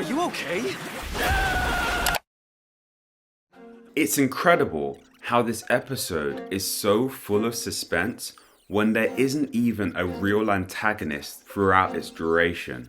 Are you okay? It's incredible how this episode is so full of suspense when there isn't even a real antagonist throughout its duration.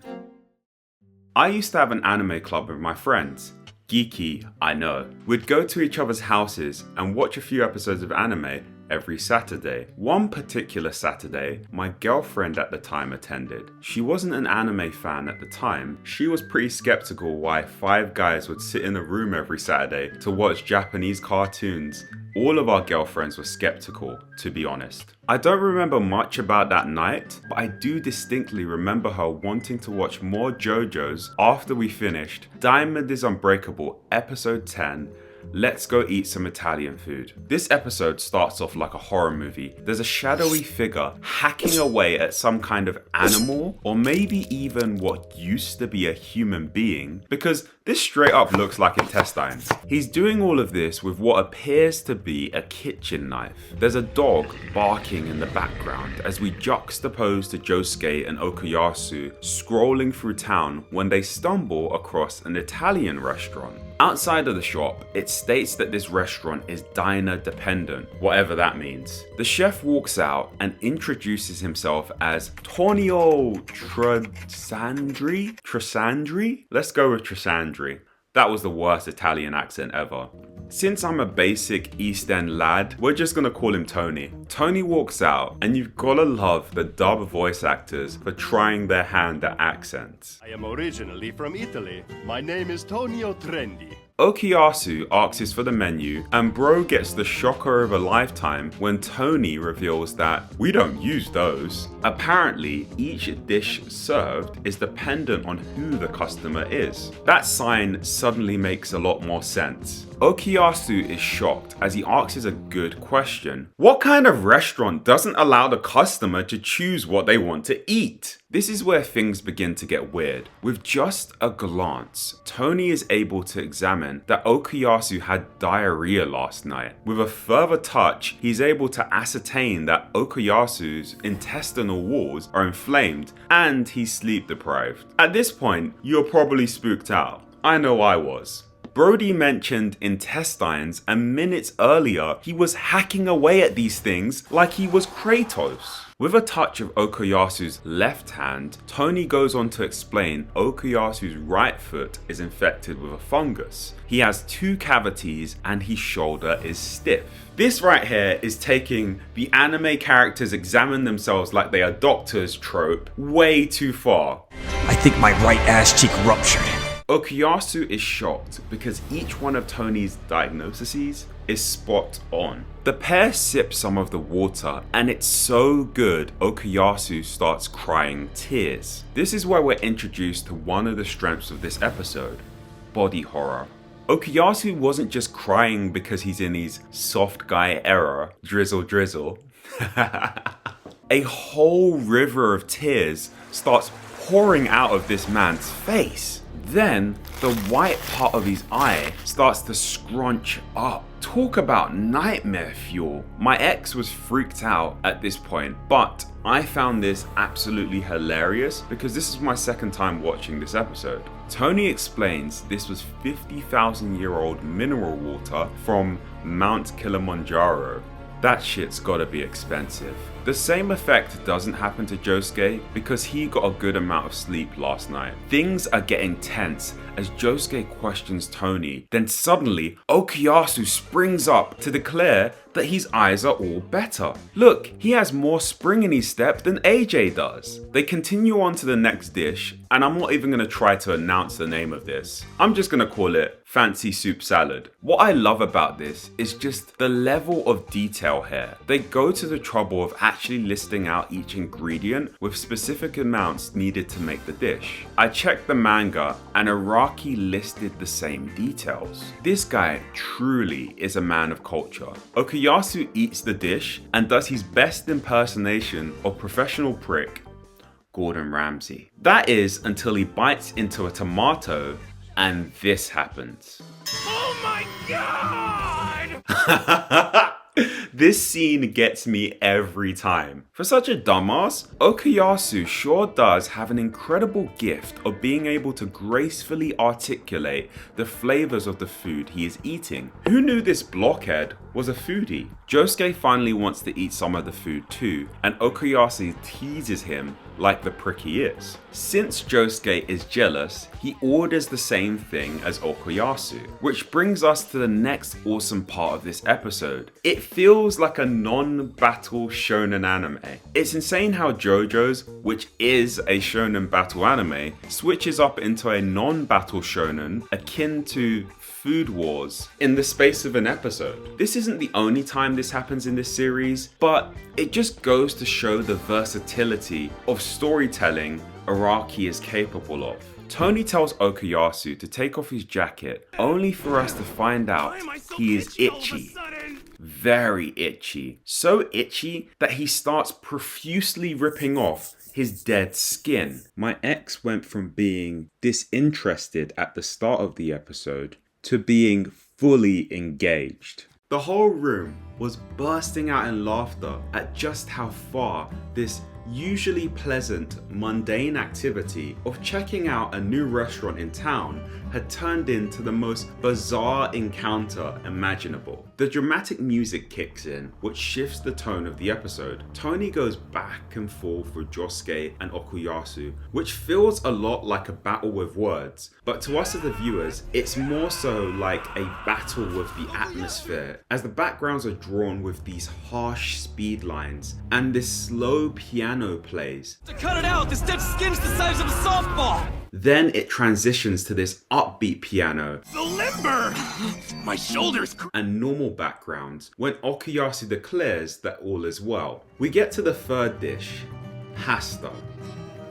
I used to have an anime club with my friends. Geeky, I know. We'd go to each other's houses and watch a few episodes of anime every Saturday. One particular Saturday, my girlfriend at the time attended. She wasn't an anime fan at the time. She was pretty skeptical why 5 guys would sit in a room every Saturday to watch Japanese cartoons. All of our girlfriends were skeptical, to be honest. I don't remember much about that night, but I do distinctly remember her wanting to watch more JoJos after we finished Diamond Is Unbreakable episode 10. Let's go eat some Italian food. This episode starts off like a horror movie. There's a shadowy figure hacking away at some kind of animal, or maybe even what used to be a human being, because this straight up looks like intestines. He's doing all of this with what appears to be a kitchen knife. There's a dog barking in the background as we juxtapose to Josuke and Okuyasu scrolling through town when they stumble across an Italian restaurant. Outside of the shop, it states that this restaurant is diner dependent, whatever that means. The chef walks out and introduces himself as Tonio Trasandri? Let's go with Trasandri. That was the worst Italian accent ever. Since I'm a basic East End lad, we're just gonna call him Tony. Tony walks out, and you've gotta love the dub voice actors for trying their hand at accents. I am originally from Italy. My name is Tonio Trendi. Okuyasu asks for the menu, and bro gets the shocker of a lifetime when Tony reveals that we don't use those. Apparently, each dish served is dependent on who the customer is. That sign suddenly makes a lot more sense. Okuyasu is shocked as he asks a good question. What kind of restaurant doesn't allow the customer to choose what they want to eat? This is where things begin to get weird. With just a glance, Tony is able to examine that Okuyasu had diarrhea last night. With a further touch, he's able to ascertain that Okuyasu's intestinal walls are inflamed and he's sleep deprived. At this point, you're probably spooked out. I know I was. Brody mentioned intestines, and minutes earlier, he was hacking away at these things like he was Kratos. With a touch of Okuyasu's left hand, Tony goes on to explain Okuyasu's right foot is infected with a fungus. He has 2 cavities and his shoulder is stiff. This right here is taking the anime characters examine themselves like they are doctors trope way too far. I think my right ass cheek ruptured. Okuyasu is shocked because each one of Tony's diagnoses is spot on. The pair sip some of the water and it's so good Okuyasu starts crying tears. This is where we're introduced to one of the strengths of this episode, body horror. Okuyasu wasn't just crying because he's in his soft guy era, drizzle drizzle. A whole river of tears starts pouring out of this man's face. Then, the white part of his eye starts to scrunch up. Talk about nightmare fuel. My ex was freaked out at this point, but I found this absolutely hilarious because this is my second time watching this episode. Tony explains this was 50,000-year-old mineral water from Mount Kilimanjaro. That shit's gotta be expensive. The same effect doesn't happen to Josuke because he got a good amount of sleep last night. Things are getting tense as Josuke questions Tony, then suddenly Okuyasu springs up to declare that his eyes are all better. Look, he has more spring in his step than AJ does. They continue on to the next dish, and I'm not even going to try to announce the name of this. I'm just going to call it fancy soup salad. What I love about this is just the level of detail here. They go to the trouble of actually listing out each ingredient with specific amounts needed to make the dish. I checked the manga and Araki listed the same details. This guy truly is a man of culture. Okuyasu eats the dish and does his best impersonation of professional prick Gordon Ramsay. That is until he bites into a tomato and this happens. Oh my god! This scene gets me every time. For such a dumbass, Okuyasu sure does have an incredible gift of being able to gracefully articulate the flavors of the food he is eating. Who knew this blockhead was a foodie? Josuke finally wants to eat some of the food too, and Okuyasu teases him like the prick he is. Since Josuke is jealous, he orders the same thing as Okuyasu, which brings us to the next awesome part of this episode. It feels like a non-battle shonen anime. It's insane how JoJo's, which is a shonen battle anime, switches up into a non-battle shonen akin to Food Wars in the space of an episode. This isn't the only time this happens in this series, but it just goes to show the versatility of storytelling Araki is capable of. Tony tells Okuyasu to take off his jacket, only for us to find out he is itchy. Very itchy. So itchy that he starts profusely ripping off his dead skin. My ex went from being disinterested at the start of the episode to being fully engaged. The whole room was bursting out in laughter at just how far this usually pleasant, mundane activity of checking out a new restaurant in town had turned into the most bizarre encounter imaginable. The dramatic music kicks in, which shifts the tone of the episode. Tony goes back and forth with Josuke and Okuyasu, which feels a lot like a battle with words, but to us as the viewers, it's more so like a battle with the atmosphere, as the backgrounds are drawn with these harsh speed lines, and this slow piano plays. To cut it out, this dead skin's the size of a softball! Then it transitions to this upbeat piano The limber! My shoulders and normal backgrounds when Okuyasu declares that all is well. We get to the third dish, pasta.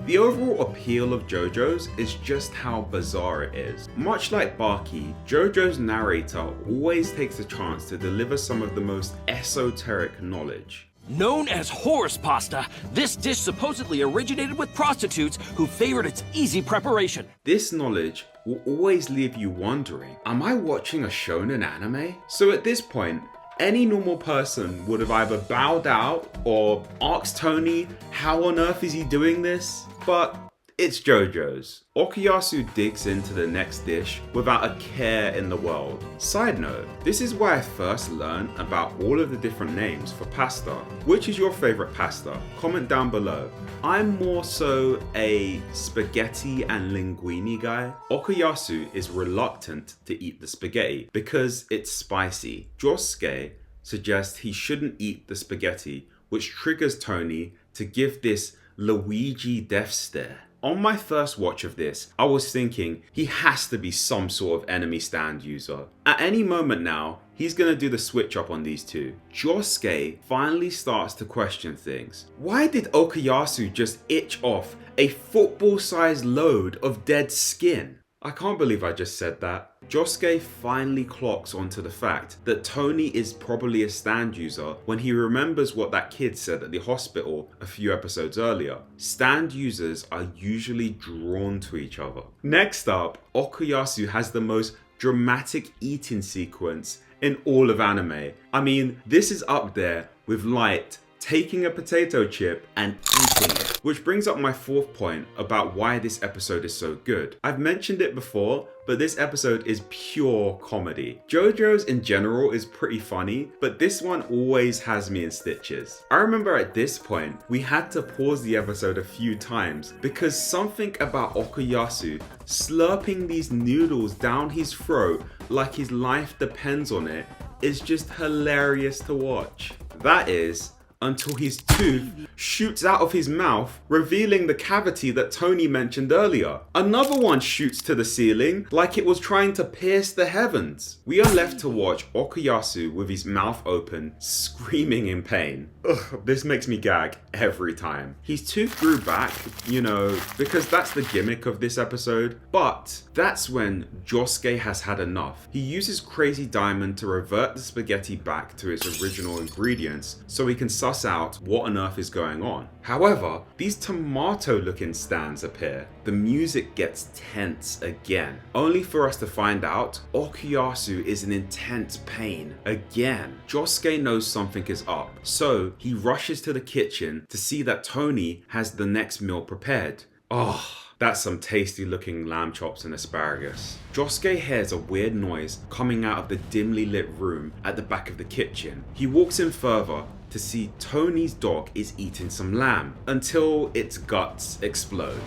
The overall appeal of JoJo's is just how bizarre it is. Much like Baki, JoJo's narrator always takes a chance to deliver some of the most esoteric knowledge. Known as horse pasta, this dish supposedly originated with prostitutes who favored its easy preparation. This knowledge will always leave you wondering, am I watching a shonen anime? So at this point, any normal person would have either bowed out or asked Tony, how on earth is he doing this? But it's JoJo's. Okuyasu digs into the next dish without a care in the world. Side note, this is where I first learned about all of the different names for pasta. Which is your favorite pasta? Comment down below. I'm more so a spaghetti and linguine guy. Okuyasu is reluctant to eat the spaghetti because it's spicy. Josuke suggests he shouldn't eat the spaghetti, which triggers Tony to give this Luigi death stare. On my first watch of this, I was thinking he has to be some sort of enemy stand user. At any moment now, he's gonna do the switch up on these two. Josuke finally starts to question things. Why did Okuyasu just itch off a football-sized load of dead skin? I can't believe I just said that. Josuke finally clocks onto the fact that Tony is probably a stand user when he remembers what that kid said at the hospital a few episodes earlier. Stand users are usually drawn to each other. Next up, Okuyasu has the most dramatic eating sequence in all of anime. I mean, this is up there with Light taking a potato chip and eating it. Which brings up my fourth point about why this episode is so good. I've mentioned it before, but this episode is pure comedy. JoJo's in general is pretty funny, but this one always has me in stitches. I remember at this point, we had to pause the episode a few times because something about Okuyasu slurping these noodles down his throat like his life depends on it is just hilarious to watch. That is, until his tooth shoots out of his mouth, revealing the cavity that Tony mentioned earlier. Another one shoots to the ceiling like it was trying to pierce the heavens. We are left to watch Okuyasu with his mouth open, screaming in pain. Ugh, this makes me gag every time. His tooth grew back, you know, because that's the gimmick of this episode, but that's when Josuke has had enough. He uses Crazy Diamond to revert the spaghetti back to its original ingredients so he can suss out what on earth is going on. However, these tomato-looking stands appear. The music gets tense again, only for us to find out Okuyasu is in intense pain again. Josuke knows something is up, so he rushes to the kitchen to see that Tony has the next meal prepared. Oh, that's some tasty looking lamb chops and asparagus. Josuke hears a weird noise coming out of the dimly lit room at the back of the kitchen. He walks in further to see Tony's dog is eating some lamb until its guts explode.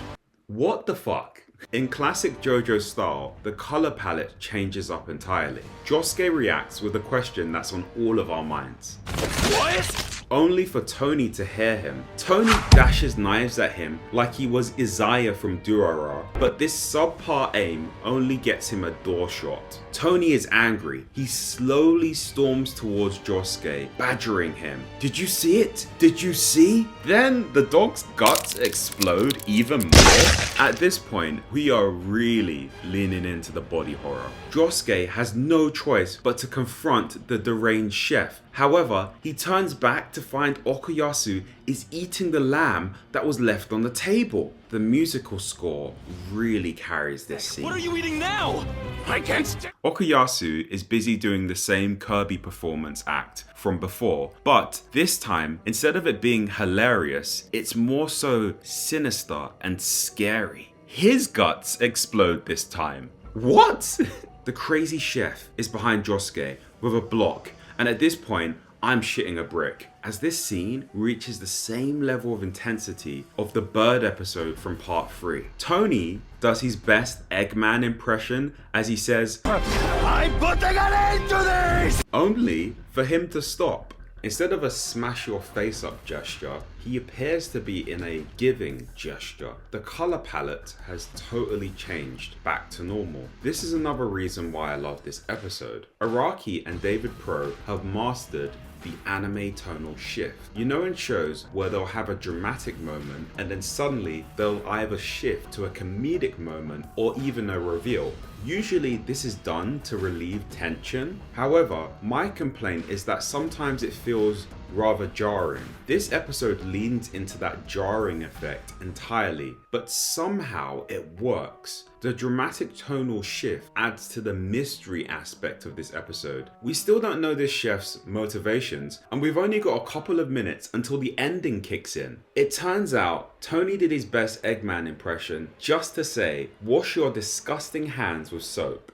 What the fuck? In classic JoJo style, the color palette changes up entirely. Josuke reacts with a question that's on all of our minds. What? Only for Tony to hear him. Tony dashes knives at him like he was Isaiah from Durara, but this subpar aim only gets him a door shot. Tony is angry. He slowly storms towards Josuke, badgering him. Did you see it? Did you see? Then the dog's guts explode even more. At this point, we are really leaning into the body horror. Josuke has no choice but to confront the deranged chef. However, he turns back to find Okuyasu is eating the lamb that was left on the table. The musical score really carries this scene. What are you eating now? I can't Okuyasu is busy doing the same Kirby performance act from before, but this time, instead of it being hilarious, it's more so sinister and scary. His guts explode this time. What? The crazy chef is behind Josuke with a block, and at this point, I'm shitting a brick, as this scene reaches the same level of intensity of the bird episode from part 3. Tony does his best Eggman impression as he says, "I'm putting an end to this!" only for him to stop. Instead of a smash your face up gesture, he appears to be in a giving gesture. The color palette has totally changed back to normal. This is another reason why I love this episode. Araki and David Pro have mastered the anime tonal shift. You know, in shows where they'll have a dramatic moment and then suddenly they'll either shift to a comedic moment or even a reveal. Usually this is done to relieve tension. However, my complaint is that sometimes it feels rather jarring. This episode leans into that jarring effect entirely, but somehow it works. The dramatic tonal shift adds to the mystery aspect of this episode. We still don't know this chef's motivations, and we've only got a couple of minutes until the ending kicks in. It turns out Tony did his best Eggman impression just to say, "Wash your disgusting hands with soap."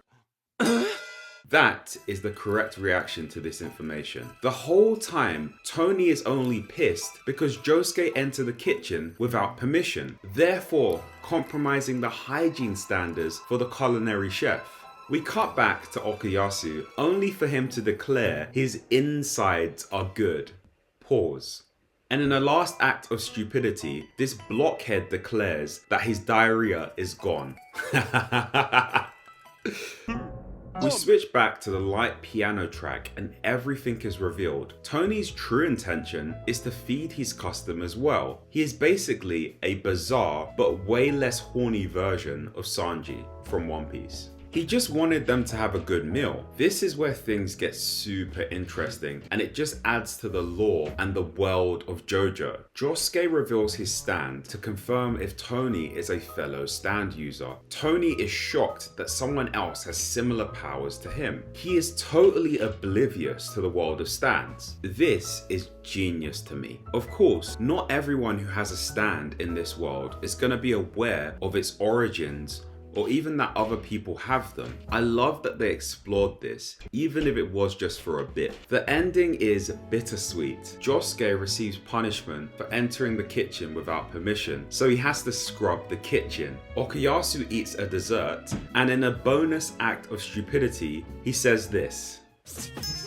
That is the correct reaction to this information. The whole time, Tony is only pissed because Josuke entered the kitchen without permission, therefore compromising the hygiene standards for the culinary chef. We cut back to Okuyasu only for him to declare his insides are good. Pause. And in a last act of stupidity, this blockhead declares that his diarrhea is gone. We switch back to the light piano track and everything is revealed. Tony's true intention is to feed his customers well. He is basically a bizarre but way less horny version of Sanji from One Piece. He just wanted them to have a good meal. This is where things get super interesting and it just adds to the lore and the world of JoJo. Josuke reveals his stand to confirm if Tony is a fellow stand user. Tony is shocked that someone else has similar powers to him. He is totally oblivious to the world of stands. This is genius to me. Of course, not everyone who has a stand in this world is going to be aware of its origins or even that other people have them. I love that they explored this, even if it was just for a bit. The ending is bittersweet. Josuke receives punishment for entering the kitchen without permission, so he has to scrub the kitchen. Okuyasu eats a dessert, and in a bonus act of stupidity, he says this: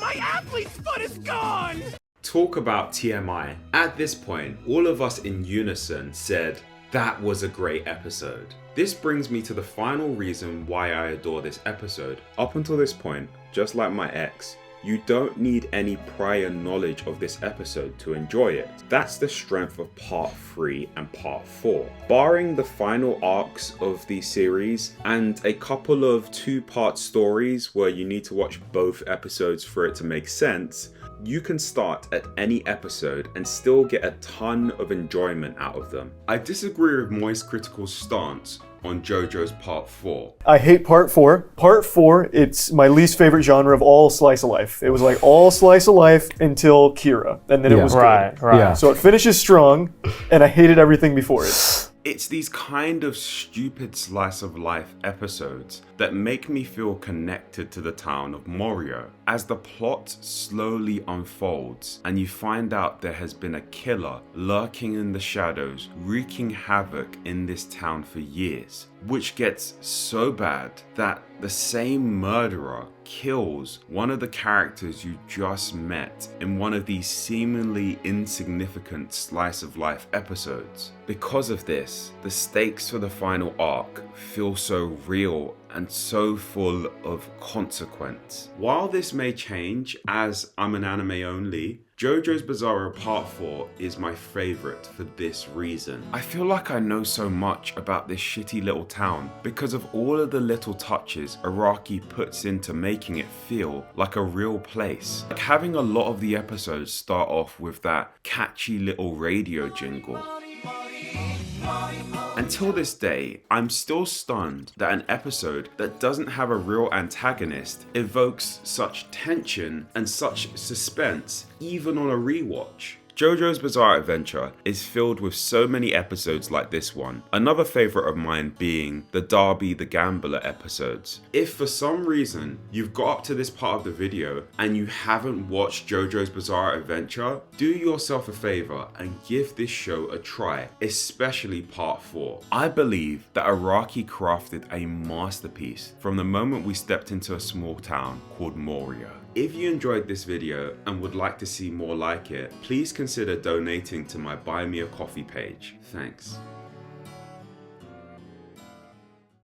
"My athlete's foot is gone!" Talk about TMI. At this point, all of us in unison said, "That was a great episode." This brings me to the final reason why I adore this episode. Up until this point, just like my ex, you don't need any prior knowledge of this episode to enjoy it. That's the strength of part 3 and part 4. Barring the final arcs of the series and a couple of 2-part stories where you need to watch both episodes for it to make sense, You can start at any episode and still get a ton of enjoyment out of them. I disagree with Moist Critical's stance on JoJo's Part 4. I hate Part 4. Part 4, it's my least favorite genre of all slice of life. It was like all slice of life until Kira, and then it was Right. good. So it finishes strong, and I hated everything before it. It's these kind of stupid slice of life episodes that make me feel connected to the town of Morio. As the plot slowly unfolds and you find out there has been a killer lurking in the shadows, wreaking havoc in this town for years, which gets so bad that the same murderer kills one of the characters you just met in one of these seemingly insignificant slice of life episodes. Because of this, the stakes for the final arc feel so real and so full of consequence. While this may change as I'm an anime only, JoJo's Bizarre Part 4 is my favorite for this reason. I feel like I know so much about this shitty little town because of all of the little touches Araki puts into making it feel like a real place. Like having a lot of the episodes start off with that catchy little radio jingle. Until this day, I'm still stunned that an episode that doesn't have a real antagonist evokes such tension and such suspense even on a rewatch. JoJo's Bizarre Adventure is filled with so many episodes like this one, another favourite of mine being the Darby the Gambler episodes. If for some reason you've got up to this part of the video and you haven't watched JoJo's Bizarre Adventure, do yourself a favour and give this show a try, especially Part 4. I believe that Araki crafted a masterpiece from the moment we stepped into a small town called Morio. If you enjoyed this video and would like to see more like it, please consider donating to my Buy Me a Coffee page. Thanks.